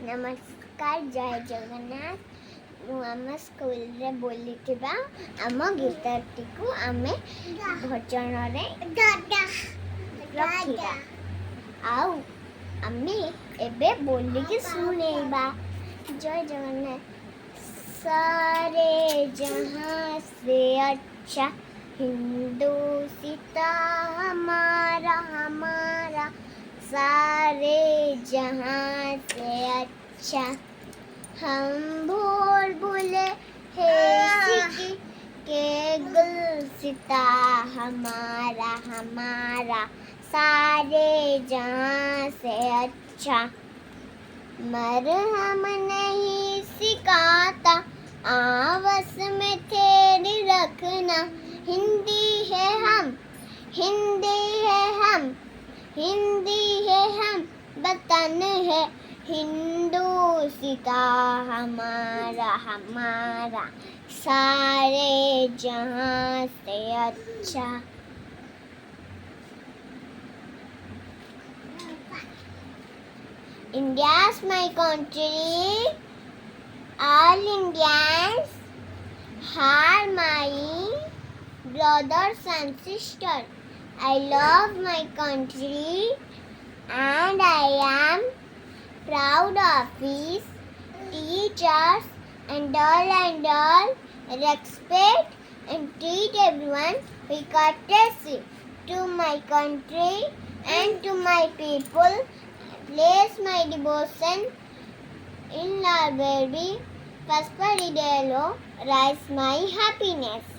नमस्कार जय जगन्नाथ आम स्कूल रे बोली थिबा आम गीतटी को आमे भजन रे रखिबा आउ आमे एबे बोली के सुनेबा जय जगन्नाथ सारे जहां से अच्छा हिंदू सीता हमारा हमारा सारे जहां से अच्छा हम भूल भूले हैं के गुलसिता हमारा हमारा सारे जहां से अच्छा मरहम नहीं सिखाता आपस में तेरी रखना हिंदी है हम हिंदी है हम हिंदी है हम वतन है हिंदू सीता हमारा हमारा सारे जहां से अच्छा India's my country all Indians are my brothers and sisters. I love my country and I am proud of its teachers and all respect and treat everyone with courtesy to my country and to my people. Place my devotion in library, prosperity, rise my happiness.